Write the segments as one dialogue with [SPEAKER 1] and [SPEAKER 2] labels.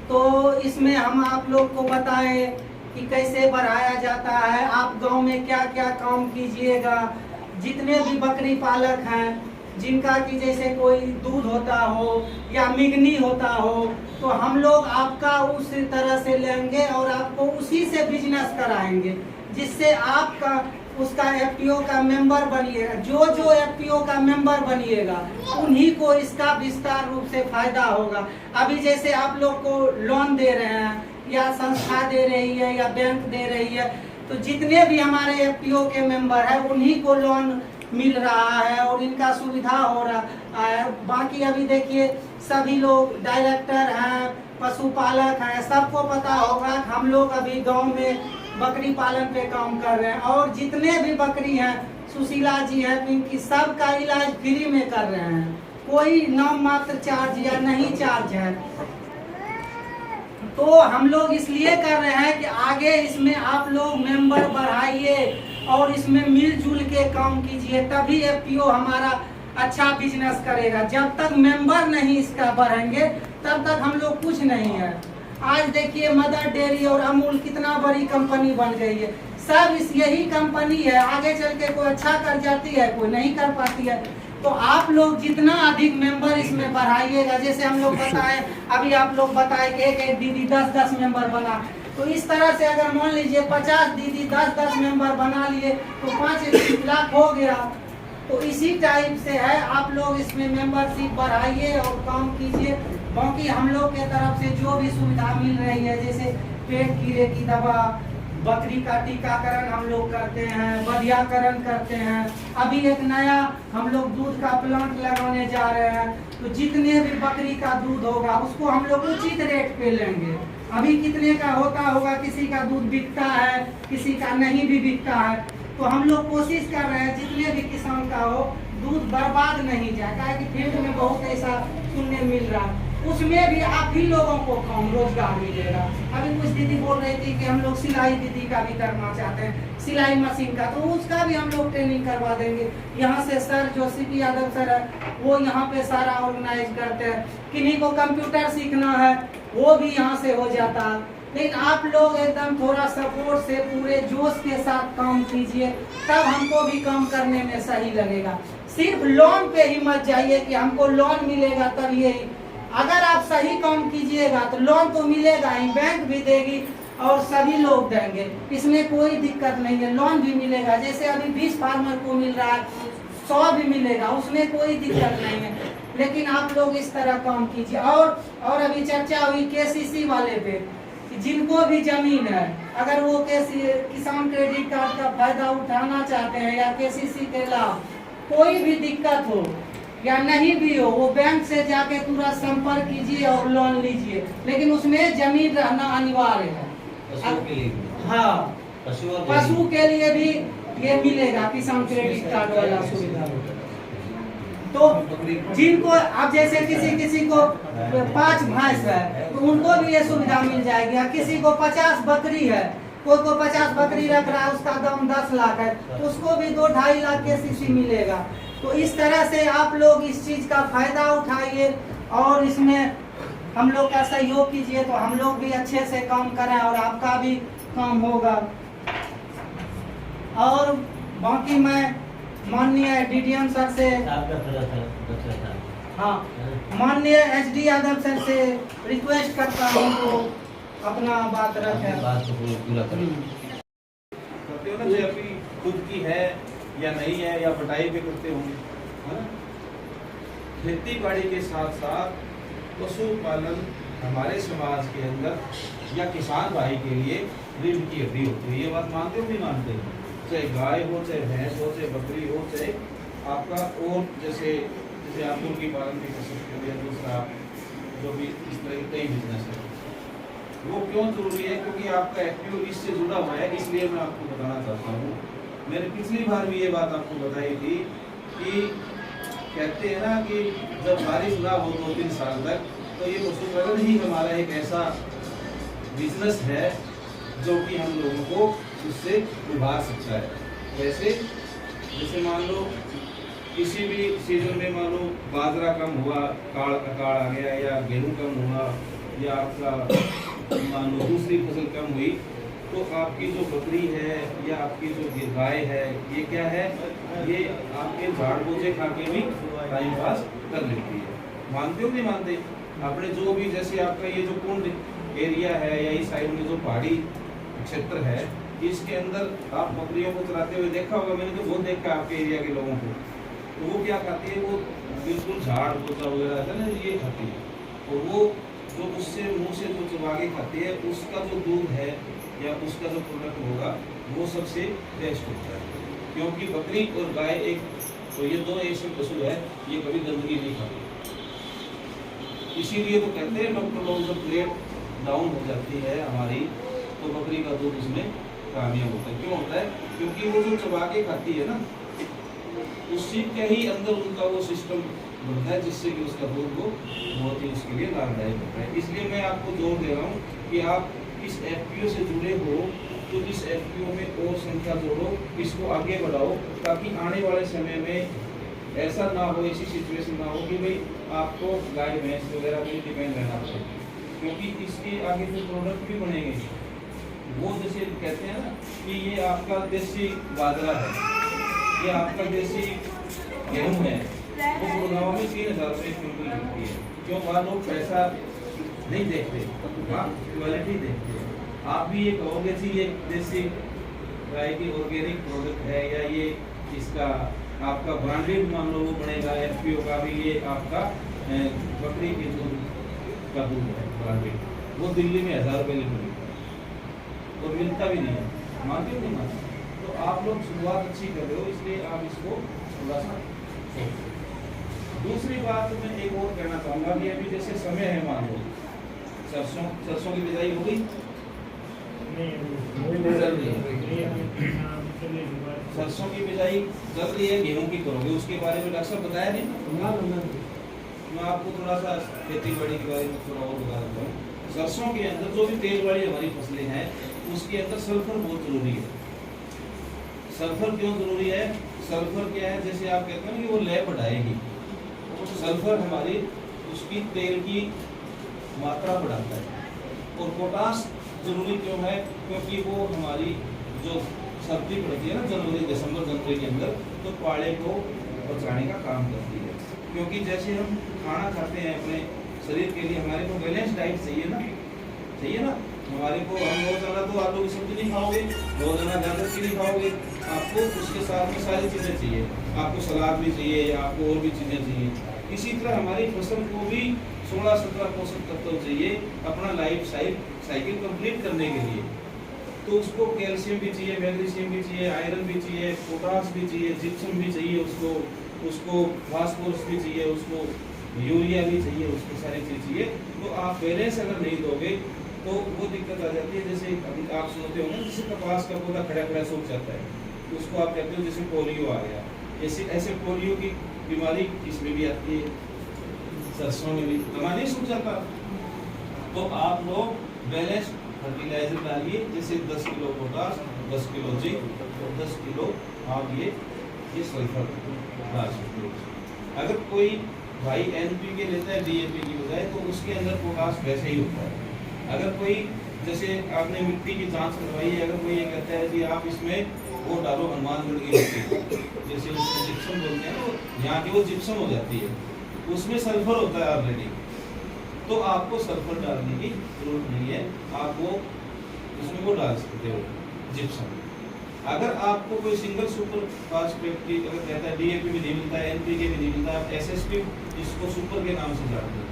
[SPEAKER 1] तो इसमें हम आप लोग को बताएं कि कैसे बढ़ाया जाता है। आप गांव में क्या क्या काम कीजिएगा। जितने भी बकरी पालक हैं जिनका कि जैसे कोई दूध होता हो या मिगनी होता हो, तो हम लोग आपका उस तरह से लेंगे और आपको उसी से बिजनेस कराएंगे, जिससे आपका उसका एफपीओ का मेंबर बनिएगा। जो जो एफपीओ का मेंबर बनिएगा उन्हीं को इसका विस्तार रूप से फायदा होगा। अभी जैसे आप लोग को लोन दे रहे हैं या संस्था दे रही है या बैंक दे रही है, तो जितने भी हमारे एफपीओ के मेंबर हैं उन्हीं को लोन मिल रहा है और इनका सुविधा हो रहा है। बाकी अभी देखिए सभी लोग डायरेक्टर हैं, पशुपालक हैं, सबको पता होगा कि हम लोग अभी गांव में बकरी पालन पे काम कर रहे हैं और जितने भी बकरी हैं, सुशीला जी हैं, पिंकी, सबका इलाज फ्री में कर रहे हैं। कोई नाम मात्र चार्ज या नहीं चार्ज है। तो हम लोग इसलिए कर रहे हैं कि आगे इसमें आप लोग मेंबर बढ़ाइए और इसमें मिलजुल के काम कीजिए, तभी एफपीओ हमारा अच्छा बिजनेस करेगा। जब तक मेंबर नहीं इसका बढ़ेंगे तब तक हम लोग कुछ नहीं है। आज देखिए मदर डेयरी और अमूल कितना बड़ी कंपनी बन गई है। सब इस यही कंपनी है, आगे चल के कोई अच्छा कर जाती है, कोई नहीं कर पाती है। तो आप लोग जितना अधिक मेंबर इसमें बढ़ाइएगा, जैसे हम लोग बताएं, अभी आप लोग बताएं कि एक एक दीदी 10-10 मेंबर बना, तो इस तरह से अगर मान लीजिए 50 दीदी 10-10 मेंबर बना लिए तो 5 लाख हो गया। तो इसी टाइप से है, आप लोग इसमें मेंबरशिप बढ़ाइए और काम कीजिए। बाकी हम लोग के तरफ से जो भी सुविधा मिल रही है, जैसे पेट कीड़े की दवा, बकरी का टीकाकरण हम लोग करते हैं, बधियाकरण करते हैं। अभी एक नया हम लोग दूध का प्लांट लगाने जा रहे हैं, तो जितने भी बकरी का दूध होगा उसको हम लोग उचित रेट पे लेंगे। अभी कितने का होता होगा, किसी का दूध बिकता है, किसी का नहीं भी बिकता है। तो हम लोग कोशिश कर रहे हैं जितने भी किसान का हो दूध बर्बाद नहीं जाए, कि फील्ड में बहुत ऐसा सुनने मिल रहा है, उसमें भी आप ही लोगों को काम रोजगार मिलेगा। अभी कुछ दीदी बोल रही थी कि हम लोग सिलाई दीदी का भी करना चाहते हैं, सिलाई मशीन का, तो उसका भी हम लोग ट्रेनिंग करवा देंगे। यहाँ से सर जो सीपी यादव सर है वो यहाँ पे सारा ऑर्गेनाइज करते हैं। किन्हीं को कंप्यूटर सीखना है वो भी यहाँ से हो जाता है। लेकिन आप लोग एकदम थोड़ा सपोर्ट से पूरे जोश के साथ काम कीजिए, तब हमको भी काम करने में सही लगेगा। सिर्फ लोन पे ही मत जाइए कि हमको लोन मिलेगा तब ये। अगर आप सही काम कीजिएगा तो लोन तो मिलेगा ही, बैंक भी देगी और सभी लोग देंगे, इसमें कोई दिक्कत नहीं है। लोन भी मिलेगा, जैसे अभी 20 फार्मर को मिल रहा है, 100 भी मिलेगा, उसमें कोई दिक्कत नहीं है। लेकिन आप लोग इस तरह काम कीजिए। और अभी चर्चा हुई केसीसी वाले पे, जिनको भी जमीन है, अगर वो किसान क्रेडिट कार्ड का फायदा उठाना चाहते हैं या केसीसी के लाभ, कोई भी दिक्कत हो या नहीं भी हो, वो बैंक से जाके तुरंत संपर्क कीजिए और लोन लीजिए। लेकिन उसमें जमीन रहना अनिवार्य है। हाँ, पशु के लिए भी ये मिलेगा किसान क्रेडिट कार्ड वाला सुविधा। तो जिनको अब जैसे किसी को 5 भैंस है तो उनको भी ये सुविधा मिल जाएगी। किसी को 50 बकरी है, कोई को 50 बकरी रख रहा है, उसका दाम 10 लाख है, तो उसको भी 2-2.5 लाख केसीसी मिलेगा। तो इस तरह से आप लोग इस चीज का फायदा उठाइए और इसमें हम लोग का सहयोग कीजिए, तो हम लोग भी अच्छे से काम करें और आपका भी काम होगा। और बाकी मैं माननीय डीडीएम सर से, हाँ, माननीय एचडी यादव सर से रिक्वेस्ट करता हूँ तो अपना बात रखें।
[SPEAKER 2] खुद की है या नहीं है या बटाई पे करते होंगे। खेती बाड़ी के साथ साथ पशुपालन हमारे समाज के अंदर या किसान भाई के लिए रीढ़ की हड्डी होती है। ये बात मानते हो नहीं मानते? चाहे गाय हो, चाहे भैंस हो, चाहे बकरी हो, चाहे आपका और जैसे आप मुर्गी पालन भी कर सकते हो या दूसरा जो भी इस तरह के कई बिजनेस है। वो क्यों जरूरी है? क्योंकि आपका एफपीओ इससे जुड़ा हुआ है, इसलिए मैं आपको बताना चाहता हूँ। मैंने पिछली बार भी ये बात आपको बताई थी कि कहते हैं ना कि जब बारिश ना हो 2-3 साल तक, तो ये पशुपालन ही हमारा एक ऐसा बिजनेस है जो कि हम लोगों को उससे उभार सकता है। जैसे मान लो किसी भी सीजन में मान लो बाजरा कम हुआ, अकाल आ गया, या गेहूँ कम हुआ, या आपका मान लो दूसरी फसल कम हुई, तो आपकी जो बकरी है या आपकी जो गाय है, ये क्या है, ये आपके झाड़ बोझे खा के भी टाइम पास कर लेती है। मानते हो नहीं मानते? आपने जो भी, जैसे आपका ये जो कुंड एरिया है या इस साइड में जो पहाड़ी क्षेत्र है, इसके अंदर आप बकरियों को चलाते हुए देखा होगा, मैंने तो बहुत देखा आपके एरिया के लोगों को। तो वो क्या खाती है, वो बिल्कुल झाड़ बोझा वगैरह है ना, ये खाती है। और वो जो उससे मुंह से जो चबा के खाती है, उसका जो दूध है या उसका जो प्रोडक्ट होगा वो सबसे बेस्ट होता है। क्योंकि बकरी और गाय एक, तो ये दो ऐसे पशु है, ये कभी गंदगी नहीं खाते। इसीलिए तो कहते हैं डॉक्टर लोग, जब प्लेट डाउन हो जाती है हमारी, तो बकरी का दूध उसमें कामयाब होता है। क्यों होता है? क्योंकि वो जो चबा के खाती है ना, उसी के ही अंदर उनका वो सिस्टम बढ़ता है, जिससे कि उसका दूध वो बहुत ही उसके लिए लाभदायक होता है। इसलिए मैं आपको जोर दे रहा हूँ कि आप इस एफपीओ से जुड़े हो, तो इस एफपीओ में और संख्या जोड़ो, इसको आगे बढ़ाओ, ताकि आने वाले समय में ऐसा ना हो, ऐसी सिचुएशन ना हो कि भाई आपको गाय भैंस वगैरह पे डिपेंड रहना पड़े। क्योंकि इसके आगे जो प्रोडक्ट भी बनेंगे, वो जैसे कहते हैं ना कि ये आपका देसी बाजरा है, ये आपका देसी गेहूँ है, वो गुड़गांव में 3000 रुपये क्विंटल बिकती है। क्यों? वहाँ लोग पैसा नहीं देखते, वहाँ क्वालिटी देखते हैं। आप भी ये कहोगे जी ये देसी गाय की ऑर्गेनिक प्रोडक्ट है, या ये इसका आपका ब्रांडेड मान लो वो बनेगा, एफपीओ का भी ये आपका बकरी के दूध का दूध है ब्रांडेड, वो दिल्ली में 1000 रुपये लीटर मिलता है और मिलता भी नहीं है। मानते हो नहीं मानते? तो आप लोग शुरुआत अच्छी कर रहे हो, इसलिए आप इसको थोड़ा सा सोचो। दूसरी बात मैं एक और कहना चाहूँगा कि अभी जैसे समय है, मान लो सरसों की बिजाई हो गई, सरसों की बिजाई चल रही है, गेहूं की करोगे, उसके बारे में डॉक्टर साहब बताया नहीं? मैं आपको थोड़ा सा खेती बाड़ी के बारे में थोड़ा और बता देता हूँ। सरसों के अंदर जो भी तेल वाली हमारी फसलें हैं, उसके अंदर सल्फर बहुत जरूरी है। सल्फर क्यों जरूरी है? सल्फर क्या है, जैसे आप कहते हैं कि वो लय बढ़ाएगी, सल्फर हमारी उसकी तेल की मात्रा बढ़ाता है। और पोटास जरूरी क्यों है? क्योंकि वो हमारी जो सर्दी पड़ती है ना जनवरी दिसंबर जनवरी के अंदर, तो पाले को बचाने का काम करती है। क्योंकि जैसे हम खाना खाते हैं अपने शरीर के लिए, हमारे को बैलेंस डाइट चाहिए ना, चाहिए ना हमारे को। हम रोजाना तो आलू की सब्जी नहीं खाओगे, रोजाना गाजर की नहीं खाओगे, आपको उसके साथ में सारी चीज़ें चाहिए, आपको सलाद भी चाहिए या आपको और भी चीज़ें चाहिए। इसी तरह हमारी फसल को भी 16-17 पोषक तत्व चाहिए अपना लाइफ साइकिल कंप्लीट करने के लिए। तो उसको कैल्शियम भी चाहिए, मैग्नीशियम भी चाहिए, आयरन भी चाहिए, पोटास भी चाहिए, जिप्सम भी चाहिए, उसको फास्फोरस भी चाहिए, उसको यूरिया भी चाहिए, उसको सारी चीज़ चाहिए। तो आप बैलेंस अगर नहीं दोगे तो वो दिक्कत आ जाती है। जैसे अभी आप सुनते होंगे जैसे कपास का पौधा खड़ा खड़ा सूख जाता है, तो उसको आप कहते हो जैसे पोलियो आ गया, ऐसे पोलियो की बीमारी इसमें भी आती है, सरसों में भी दमा नहीं सूख जाता। तो आप लोग बैलेंस फर्टिलाइजर डालिए, जैसे 10 किलो पोटास, 10 किलो जिंक और 10 किलो आप ये सल्फर डाल सकते हो। अगर कोई भाई एनपीके लेता है डीएपी की बजाय, तो उसके अंदर पोटास वैसे ही होता है। अगर कोई जैसे आपने मिट्टी की जांच करवाई है, अगर कोई ये कहता है कि आप इसमें वो डालो हनुमानगढ़ की मिट्टी, जैसे उसको जिप्सम बोलते हैं, तो यहाँ की वो जिप्सम हो जाती है, उसमें सल्फर होता है ऑलरेडी, तो आपको सल्फर डालने की जरूरत नहीं है, आप वो उसमें वो डाल सकते हो जिप्सम। अगर आपको कोई सिंगल सुपर फास्फेट की अगर कहता है डीएपी भी नहीं मिलता है, एनपीके भी नहीं मिलता है, आप एसएसपी जिसको सुपर के नाम से जानते हो,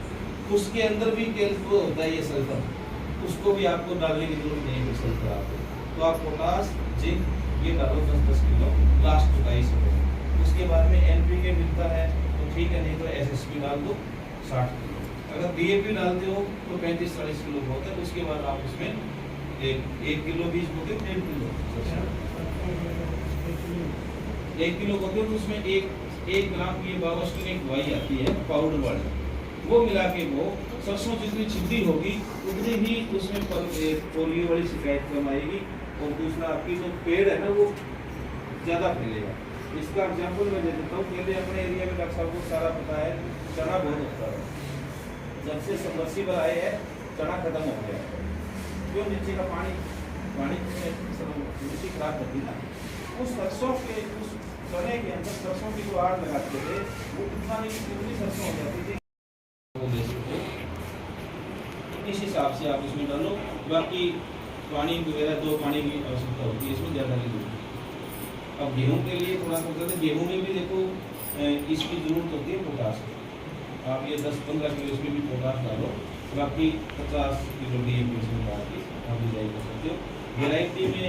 [SPEAKER 2] उसके अंदर भी कैल्शियम होता है ये सल्फर, उसको भी आपको डालने की जरूरत नहीं है सल्फर आपको। तो आप पोटास जिंक ये डालो 10-10 किलो लास्ट 22 उसके बाद में एनपीके मिलता है तो ठीक है, नहीं तो एसएसपी डाल दो 60 किलो। अगर डीएपी डालते हो तो 35-40 किलो बहुत है। उसके बाद आप उसमें एक किलो बीज बोते 1.5 किलो, 1 किलो बोते हो तो उसमें 1 ग्राम की बावस्टिन एक दवाई आती है पाउडर वाली, वो मिला के वो सरसों जितनी छिद्री होगी उतनी ही उसमें पोलियो वाली शिकायत कम आएगी। और दूसरा आपकी जो पेड़ है ना वो ज़्यादा फैलेगा। इसका एग्जाम्पल मैं दे देता हूँ। पहले अपने एरिया में डॉक्टर साहब को सारा पता है, चना बहुत होता है। जब से सबमर्सिबल आए हैं चना खत्म हो गया, क्यों? नीचे का पानी मिट्टी खराब करती ना। उस सरसों के उस चने के अंदर सरसों की जो आड़ लगाते थे वो कितना नहीं कितनी सरसों हो जाती थी, वो दे सकते हो। इस हिसाब से आप इसमें डालो। बाकी पानी वगैरह 2 पानी की आवश्यकता होती है, इसमें ज़्यादा नहीं होती। अब गेहूँ के लिए थोड़ा सा होता है, गेहूँ में भी देखो इसकी ज़रूरत होती है पोटास की। आप ये 10-15 किलो इसमें भी पोटास डालो, बाकी 50 किलो DAP इसमें डाल के आप बिजाई कर सकते हो। वैरायटी में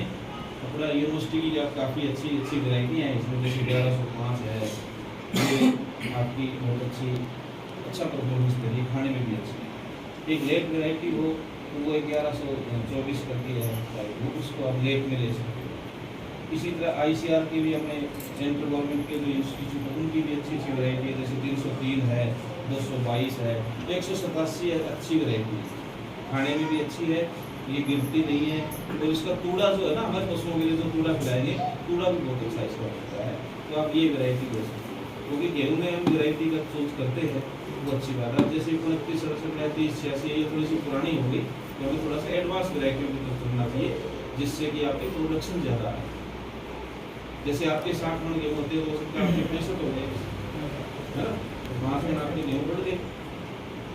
[SPEAKER 2] अपना यूनिवर्सिटी की काफ़ी अच्छी वैरायटियाँ हैं इसमें, जैसे 1105 है, ये आपकी बहुत अच्छा परफॉर्मेंस दे रही है, खाने में भी अच्छी है। एक लेट वैरायटी हो तो वो 1124 करती है, वो उसको आप लेट में ले सकते हो। इसी तरह ICR की भी अपने सेंट्रल गवर्नमेंट के जो इंस्टीट्यूट है उनकी भी अच्छी वैरायटी है, जैसे 303 है, 222 है, 187 है, अच्छी वैरायटी है, खाने में भी अच्छी है, ये गिरती नहीं है। तो इसका तूड़ा जो है ना, हमारे पशुओं के लिए जो तूड़ा खिलाएंगे, तूड़ा भी बहुत अच्छा इसका होता है, तो आप ये वैरायटी ले सकते हो। क्योंकि गेहूँ में हम वैरायटी का चूज करते हैं, वो अच्छी बात है। जैसे 29, 67, 33, 86 ये थोड़ी सी पुरानी होगी, क्योंकि थोड़ा सा एडवांस वैरायटियों की तरफ चलना चाहिए, जिससे कि आपकी प्रोडक्शन ज़्यादा है। जैसे आपके 60 मन गेहूँ होते हैं, हो सकता है आपके 65 हो गए, है ना, 5 मन आपके गेहूँ बढ़ गए।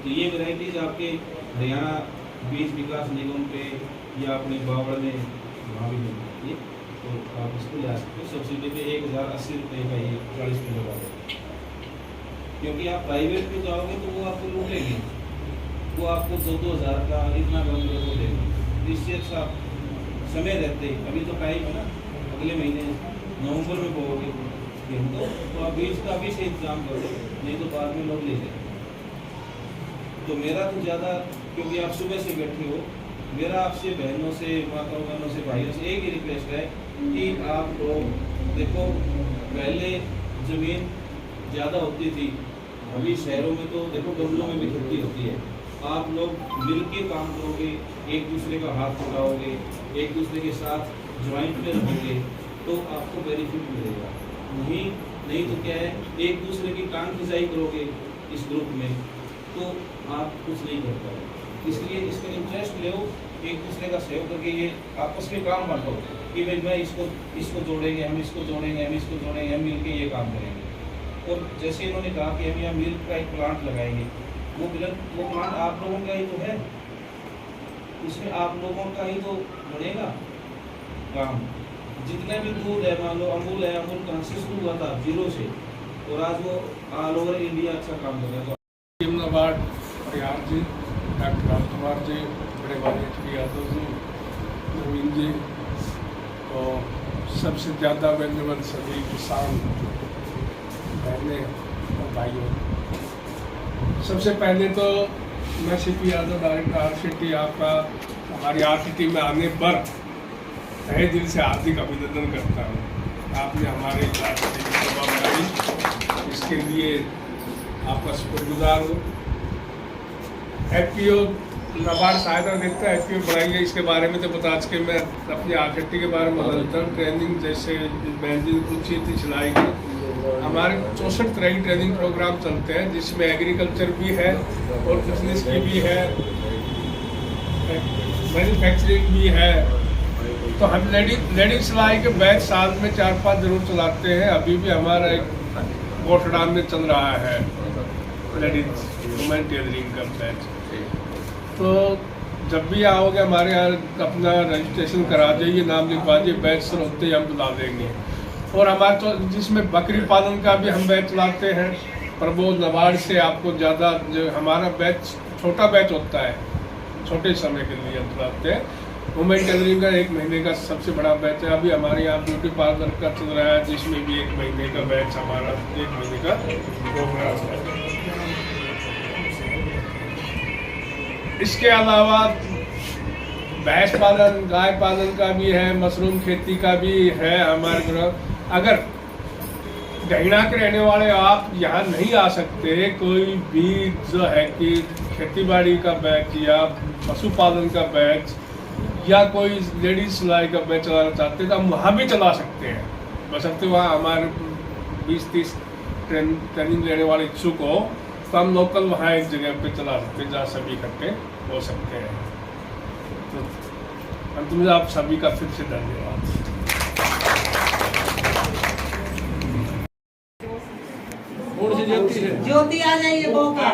[SPEAKER 2] तो ये वैरायटीज आपके हरियाणा बीज विकास निगम पे या अपने बावड़ में वहाँ भी मिल जाती है, तो आप इसको ले सकते हो। सब्सिडी पे 1080 रुपये का ये 40 किलो का है। क्योंकि आप प्राइवेट पे जाओगे तो वो आपको लूटेंगे, वो आपको 2-2 हज़ार का इतना कम वो देंगे। इससे अच्छा समय रहते, अभी तो टाइम है ना, अगले महीने नवंबर में बोओगे गेहूँ, तो आप बीज का अभी से इंतजाम कर दो, नहीं तो बाद में लोग ले जाएंगे। तो मेरा तो ज़्यादा, क्योंकि आप सुबह से बैठे हो, मेरा आपसे बहनों से, माताओं बहनों से, भाइयों से एक ही रिक्वेस्ट है कि आप लोग देखो, पहले ज़मीन ज़्यादा होती थी, अभी शहरों में तो देखो गमलों में भी खेती होती है। आप लोग मिल के काम करोगे, एक दूसरे का हाथ पकड़ाओगे, एक दूसरे के साथ ज्वाइंट में रहोगे, तो आपको बेनिफिट मिलेगा। नहीं तो क्या है, एक दूसरे की टांग खिंचाई करोगे इस ग्रुप में, तो आप कुछ नहीं कर पाओगे। इसलिए इसमें इंटरेस्ट लो, एक दूसरे का सहयोग करके ये आपस में काम बांटो कि भाई मैं इसको जोड़ेंगे, हम इसको जोड़ेंगे, हम इसको जोड़ेंगे, हम मिलके ये काम करेंगे। और जैसे इन्होंने कहा कि हम यहाँ मिल्क का एक प्लांट लगाएंगे, वो प्लांट आप लोगों का ही तो है, उसमें आप लोगों का ही तो बढ़ेगा काम। जितने भी दूध है, मान लो अमूल है, अमूल कहाँ से शुरू हुआ था, 0 से, और आज वो ऑल ओवर इंडिया अच्छा काम कर रहा है।
[SPEAKER 3] नाबार्ड परिहार जी, डॉक्टर राजकुमार जी, बड़े भाई HP यादव जी, नवीन जी, तो सबसे ज़्यादा वैल्यूबल सभी किसान बहनें और भाइयों, सबसे पहले तो मैं CP यादव, डायरेक्टर RCT, आपका हमारी RCT में आने पर तहे दिल से हार्दिक अभिनंदन करता हूँ। आपने हमारे RCT की सेवा बनाई, इसके लिए आपका शुक्रगुजार हूँ। FPO नाबार्ड सहायता देखता है, FPO बढ़ाई है, इसके बारे में तो बता के मैं अपनी RCT के बारे में निरंतर ट्रेनिंग, जैसे बहन जी पूछी थी सिलाई की, हमारे 64 तरह की ट्रेनिंग प्रोग्राम चलते हैं, जिसमें एग्रीकल्चर भी है और बिजनेस की भी है, मैन्युफैक्चरिंग भी है। तो हम लेडीज सिलाई के बैच साल में 4-5 जरूर चलाते हैं। अभी भी हमारा एक कोटड़ा में चल रहा है लेडीज वुमेन टेलरिंग का बैच। तो जब भी आओगे हमारे यहाँ अपना रजिस्ट्रेशन करा जाइए, नाम लिखवा दीजिए, बैच शुरू होते ही हम बुला देंगे। और हमारे तो जिसमें बकरी पालन का भी हम बैच चलाते हैं, पर वो नाबार्ड से आपको ज़्यादा, जो हमारा बैच छोटा बैच होता है, छोटे समय के लिए हम चलाते हैं। वुमेन टेलरिंग का 1 महीने का सबसे बड़ा बैच है। अभी हमारे यहाँ ब्यूटी पार्लर का चल रहा है, जिसमें भी 1 महीने का बैच, हमारा 1 महीने का प्रोग्राम है। इसके अलावा भैंस पालन, गाय पालन का भी है, मशरूम खेती का भी है हमारे ग्रुप। अगर गहना के रहने वाले आप यहाँ नहीं आ सकते, कोई भी जो है कि खेतीबाड़ी का बैच या पशुपालन का बैच या कोई लेडीज सिलाई का बैच चलाना चाहते हैं, तो हम वहाँ भी चला सकते हैं, बशर्ते वहाँ हमारे 20-30 ट्रेनिंग लेने वाले इच्छुक हो, तो हम लोकल वहाँ एक जगह पे चला सकते हैं जहाँ सभी इकट्ठे हो सकते हैं। तो अंत में आप सभी का फिर से धन्यवाद।
[SPEAKER 1] ज्योति आ जाइए बोका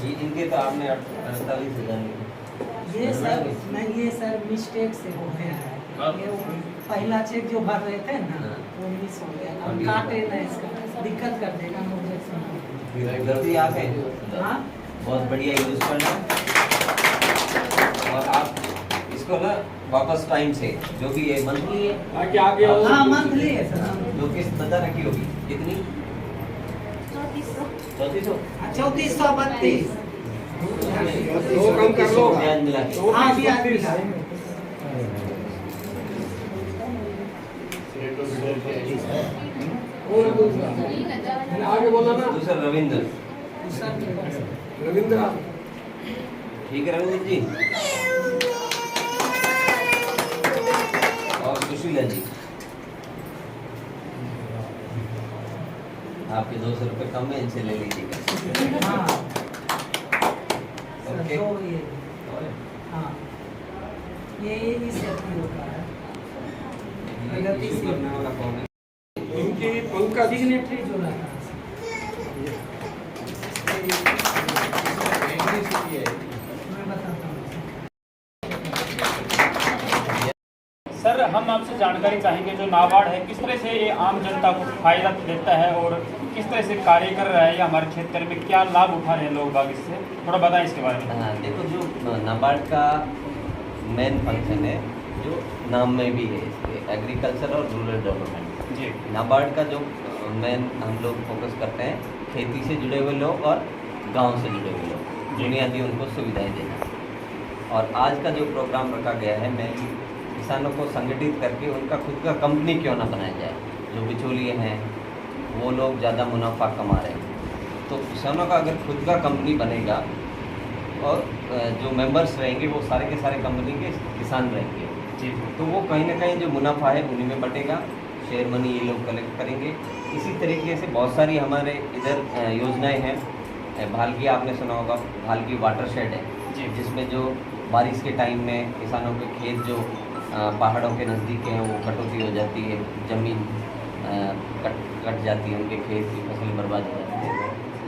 [SPEAKER 4] इनके तो आपने 48,000
[SPEAKER 1] ये सर नहीं, ये सर मिस्टेक से हो गया है। ये वो पहला चेक जो भर रहे थे ना वो मिस हो गया, अब काटे ना, इसका दिक्कत कर देगा मुझे।
[SPEAKER 4] गलती आप है,
[SPEAKER 1] हाँ
[SPEAKER 4] बहुत बढ़िया यूज करना। और आप इसको ना वापस टाइम से, जो भी ये मंथली है,
[SPEAKER 1] हाँ मंथली है सर,
[SPEAKER 4] जो किस्त बता रखी होगी कितनी, 3400
[SPEAKER 1] 3432
[SPEAKER 4] कम कर लो, ब्याज मिला के।
[SPEAKER 1] हाँ भी आदमी
[SPEAKER 4] दूसरा रविंद्र, ठीक है रविंद्र जी। और सुशीला जी, आपके 200 रुपये कम है, इनसे ले लीजिएगा।
[SPEAKER 1] हाँ
[SPEAKER 4] ओके।
[SPEAKER 1] तो ये हाँ ये इससे होता है प्रगति से
[SPEAKER 4] करने वाला कौन है?
[SPEAKER 3] इनकी पंकज
[SPEAKER 1] सिग्नेटरी जो रहता है मैं बताता हूँ।
[SPEAKER 5] सर हम आपसे जानकारी चाहेंगे, जो नाबार्ड है किस तरह से ये आम जनता को फायदा देता है और किस तरह से कार्य कर रहा है, या हमारे क्षेत्र में क्या लाभ उठा रहे हैं लोग बाग, इससे थोड़ा बताएं इसके बारे में।
[SPEAKER 4] हाँ, देखो जो नाबार्ड का मेन फंक्शन है, जो नाम में भी है इसके, एग्रीकल्चर और रूरल डेवलपमेंट।
[SPEAKER 5] जी
[SPEAKER 4] नाबार्ड का जो मेन हम लोग फोकस करते हैं, खेती से जुड़े हुए लोग और गांव से जुड़े हुए लोग, बुनियादी उनको सुविधाएं देना। और आज का जो प्रोग्राम रखा गया है, मैं किसानों को संगठित करके उनका खुद का कंपनी क्यों ना बनाया जाए। जो बिचौलिए हैं वो लोग ज़्यादा मुनाफा कमा रहे हैं, तो किसानों का अगर खुद का कंपनी बनेगा और जो मेंबर्स रहेंगे वो सारे के सारे कंपनी के किसान रहेंगे
[SPEAKER 5] जी,
[SPEAKER 4] तो वो कहीं ना कहीं जो मुनाफा है उन्हीं में बटेगा, शेयर मनी ये लोग कलेक्ट करेंगे। इसी तरीके से बहुत सारी हमारे इधर योजनाएं हैं। भालकी आपने सुना होगा, भालकी वाटर शेड है
[SPEAKER 5] जी,
[SPEAKER 4] जिसमें जो बारिश के टाइम में किसानों के खेत जो पहाड़ों के नज़दीक हैं वो कटौती हो जाती है, ज़मीन कट जाती है, उनके खेत की फसल बर्बाद हो जाती है।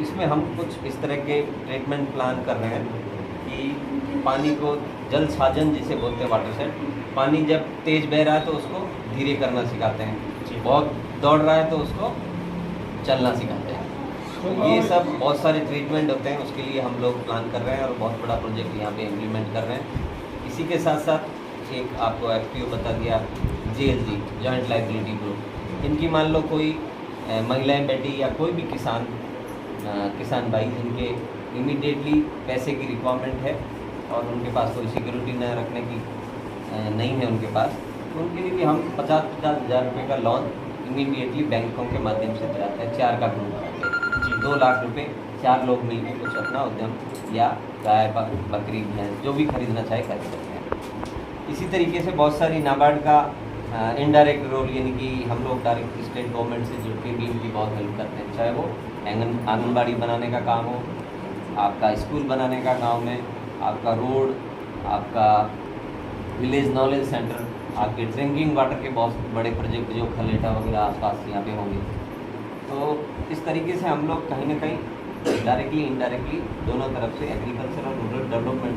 [SPEAKER 4] इसमें हम कुछ इस तरह के ट्रीटमेंट प्लान कर रहे हैं कि पानी को जल साजन जिसे बोलते हैं वाटर सेट, पानी जब तेज़ बह रहा है तो उसको धीरे करना सिखाते हैं, बहुत दौड़ रहा है तो उसको चलना सिखाते हैं। तो ये सब बहुत सारे ट्रीटमेंट होते हैं, उसके लिए हम लोग प्लान कर रहे हैं और बहुत बड़ा प्रोजेक्ट यहाँ पे इम्प्लीमेंट कर रहे हैं। इसी के साथ साथ एक आपको FPO बता दिया, JLG जॉइंट लाइबिलिटी ग्रुप, इनकी मान लो कोई महिलाएं बेटी या कोई भी किसान भाई जिनके इमीडिएटली पैसे की रिक्वायरमेंट है और उनके पास कोई सिक्योरिटी न रखने की नहीं है उनके पास, तो उनके लिए भी हम 50-50 हज़ार रुपये का लोन इमीडिएटली बैंकों के माध्यम से दिलाते हैं। 4 का ग्रुप बनाते हैं, 2 लाख रुपये 4 लोग मिलकर कुछ अपना उद्यम या गाय बकरी भैंस जो भी खरीदना चाहे खरीद सकते हैं। इसी तरीके से बहुत सारी नाबार्ड का इनडायरेक्ट रोल, यानी कि हम लोग डायरेक्ट स्टेट गवर्नमेंट से जुड़ के भी इनकी बहुत हेल्प करते हैं, चाहे वो आंगनबाड़ी बनाने का काम हो, आपका स्कूल बनाने का गांव में, आपका रोड, आपका विलेज नॉलेज सेंटर, आपके ड्रिंकिंग वाटर के बहुत बड़े प्रोजेक्ट जो खलेटा वगैरह आसपास यहाँ पे होंगे। तो इस तरीके से हम लोग कहीं ना कहीं डायरेक्टली इनडायरेक्टली दोनों तरफ से एग्रीकल्चर और रूरल डेवलपमेंट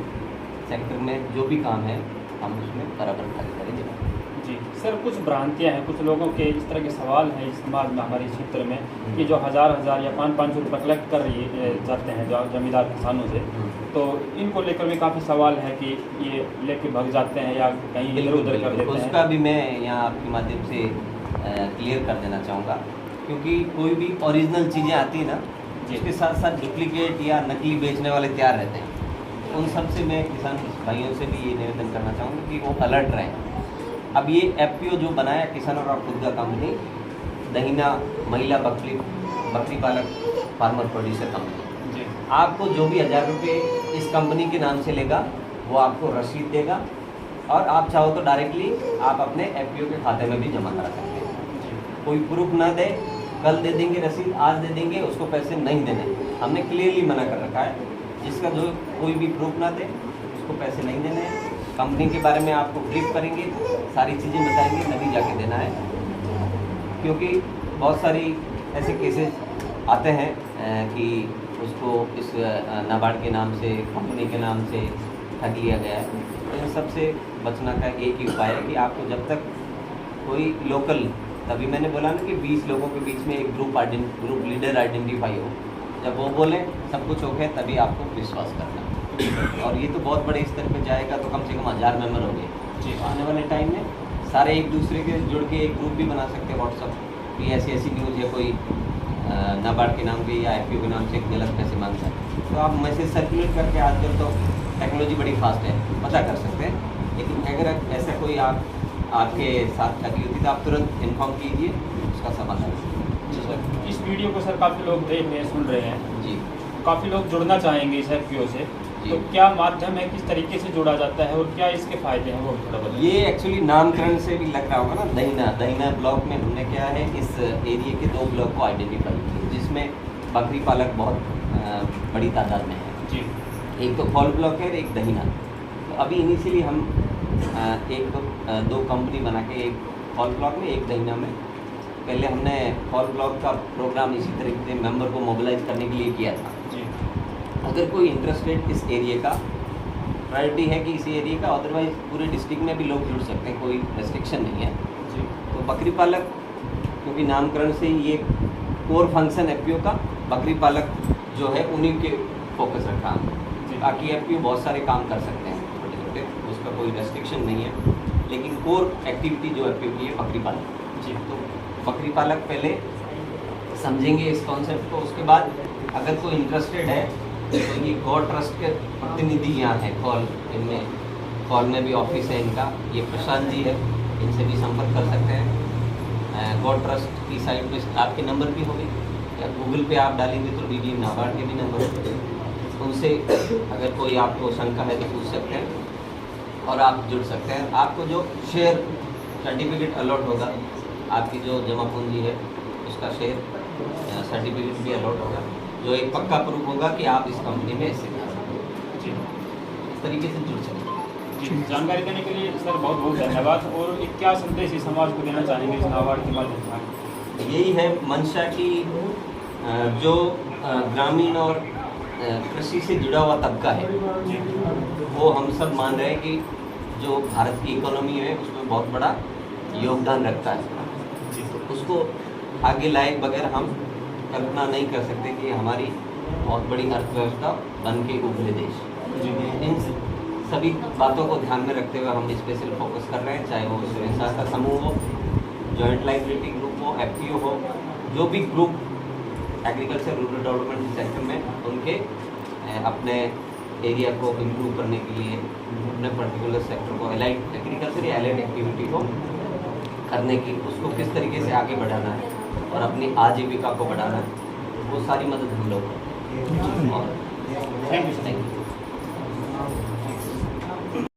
[SPEAKER 4] सेक्टर में जो भी काम है हम उसमें बराबर भागीदारी देंगे।
[SPEAKER 5] जी सर, कुछ भ्रांतियां हैं, कुछ लोगों के इस तरह के सवाल हैं इस समाज में, हमारे क्षेत्र में, कि जो हज़ार या 500 रुपये कलेक्ट कर जाते हैं जो जमींदार किसानों से, तो इनको लेकर भी काफ़ी सवाल है कि ये लेके भाग जाते हैं या कहीं इधर उधर कर देते हैं।
[SPEAKER 4] उसका भी मैं यहाँ आपके माध्यम से क्लियर कर देना चाहूँगा, क्योंकि कोई भी ओरिजिनल चीज़ें आती हैं ना, जिसके साथ साथ डुप्लीकेट या नकली बेचने वाले तैयार रहते हैं। उन सब से मैं किसान भाइयों से भी ये निवेदन करना चाहूँगा कि वो अलर्ट रहें। अब ये FPO जो बनाया किसानों का खुद का कंपनी, दहीना महिला बकरी पालक फार्मर प्रोड्यूसर कंपनी, आपको जो भी 1000 रुपये इस कंपनी के नाम से लेगा वो आपको रसीद देगा और आप चाहो तो डायरेक्टली आप अपने FPO के खाते में भी जमा करा सकते हैं। कोई प्रूफ ना दे, कल दे देंगे रसीद, आज दे देंगे, उसको पैसे नहीं देने। हमने क्लियरली मना कर रखा है, जिसका जो कोई भी प्रूफ ना दे उसको पैसे नहीं देने हैं। कंपनी के बारे में आपको ब्रीफ करेंगे, सारी चीज़ें बताएंगे, तभी जाके देना है। क्योंकि बहुत सारी ऐसे केसेस आते हैं कि उसको इस नाबार्ड के नाम से, कंपनी के नाम से ठग लिया गया है। तो इन सब से बचना का एक ही उपाय है कि आपको जब तक कोई लोकल, तभी मैंने बोला ना कि 20 लोगों के बीच में एक ग्रुप लीडर आइडेंटिफाई हो, जब वो बोले सब कुछ ओके, तभी आपको विश्वास करना। और ये तो बहुत बड़े स्तर पे जाएगा, तो कम से कम 1000 मेंबर होंगे जी। आने वाले टाइम में सारे एक दूसरे के जुड़ के एक ग्रुप भी बना सकते हैं व्हाट्सअप कि ऐसी न्यूज़ है, कोई नाबार्ड के नाम पे या एफपीओ के नाम से गलत पैसे मांगता है, तो आप मैसेज सर्कुलेट करके, आजकल तो टेक्नोलॉजी बड़ी फास्ट है, पता कर सकते हैं। लेकिन अगर ऐसा कोई आपके साथ ठगी होती तो आप तुरंत इन्फॉर्म कीजिए, उसका समाधान जी सर।
[SPEAKER 5] इस वीडियो को सर काफ़ी लोग देख रहे हैं, सुन रहे हैं
[SPEAKER 4] जी,
[SPEAKER 5] काफ़ी लोग जुड़ना चाहेंगे इस एफपीओ से, तो क्या माध्यम है, किस तरीके से जोड़ा जाता है और क्या इसके फ़ायदे हैं, वो थोड़ा बताइए।
[SPEAKER 4] ये एक्चुअली नामकरण से भी लग रहा होगा ना, दहीना ब्लॉक में हमने क्या है, इस एरिया के 2 ब्लॉक को आइडेंटिफाई किया, जिसमें बकरी पालक बहुत बड़ी तादाद में है
[SPEAKER 5] जी।
[SPEAKER 4] एक तो फॉल ब्लॉक है और एक दहीना। तो अभी इनिशियली हम दो कंपनी बना के, एक फॉल ब्लॉक में, एक दहीना में, पहले हमने फॉल ब्लॉक का प्रोग्राम इसी तरीके से मेंबर को मोबिलाइज करने के लिए किया था
[SPEAKER 5] जी।
[SPEAKER 4] अगर कोई इंटरेस्टेड इस एरिया का, प्रायोरिटी है कि इसी एरिया का, अदरवाइज पूरे डिस्ट्रिक्ट में भी लोग जुड़ सकते हैं, कोई रेस्ट्रिक्शन नहीं है
[SPEAKER 5] जी।
[SPEAKER 4] तो बकरी पालक, क्योंकि नामकरण से ये कोर फंक्शन एफपीओ का बकरी पालक जो है उन्हीं के फोकस रखा हमने। बाकी एफपीओ बहुत सारे काम कर सकते हैं छोटे छोटे, उसका कोई रेस्ट्रिक्शन नहीं है, लेकिन कोर एक्टिविटी जो एफपीओ की है बकरी पालक जी। तो बकरी पालक पहले समझेंगे इस कॉन्सेप्ट को, उसके बाद अगर कोई इंटरेस्टेड है तो ये गॉड ट्रस्ट के प्रतिनिधि यहाँ हैं, कॉल में भी ऑफिस है इनका, ये प्रशांत जी है, इनसे भी संपर्क कर सकते हैं। गॉड ट्रस्ट की साइट पे आपके नंबर भी होगी, या गूगल पे आप डालेंगे तो डीडी नाबार्ड के भी नंबर होंगे, उनसे अगर कोई आपको शंका है तो पूछ सकते हैं और आप जुड़ सकते हैं। आपको जो शेयर सर्टिफिकेट अलॉट होगा, आपकी जो जमा पूंजी है उसका शेयर सर्टिफिकेट भी अलॉट होगा, जो एक पक्का प्रूफ होगा कि आप इस कंपनी में ऐसे जी, इस तरीके से जुड़ सकते हैं
[SPEAKER 5] जी। जानकारी देने के लिए सर बहुत बहुत धन्यवाद। और एक क्या संदेश इस समाज को देना चाहेंगे इस नाबार्ड के माध्यम से?
[SPEAKER 4] यही है मंशा की, जो ग्रामीण और कृषि से जुड़ा हुआ तबका है, वो हम सब मान रहे हैं कि जो भारत की इकोनॉमी है उसमें बहुत बड़ा योगदान रखता है, तो उसको आगे लाए बगैर हम कल्पना नहीं कर सकते कि हमारी बहुत बड़ी अर्थव्यवस्था बन के उभरे देश। इन सभी बातों को ध्यान में रखते हुए हम स्पेशल फोकस कर रहे हैं, चाहे वो स्वयं सहायता समूह हो, जॉइंट लाइबिलिटी ग्रुप हो, एफपीओ हो, जो भी group agriculture rural development sector में उनके अपने एरिया को इम्प्रूव करने के लिए, अपने पर्टिकुलर सेक्टर को एलाइड एग्रीकल्चर या एलाइड एक्टिविटी को करने की, उसको किस तरीके से आगे बढ़ाना है और अपनी आजीविका को बढ़ाना है, वो सारी मदद हम लोग।
[SPEAKER 5] Thank you.
[SPEAKER 4] Thank you.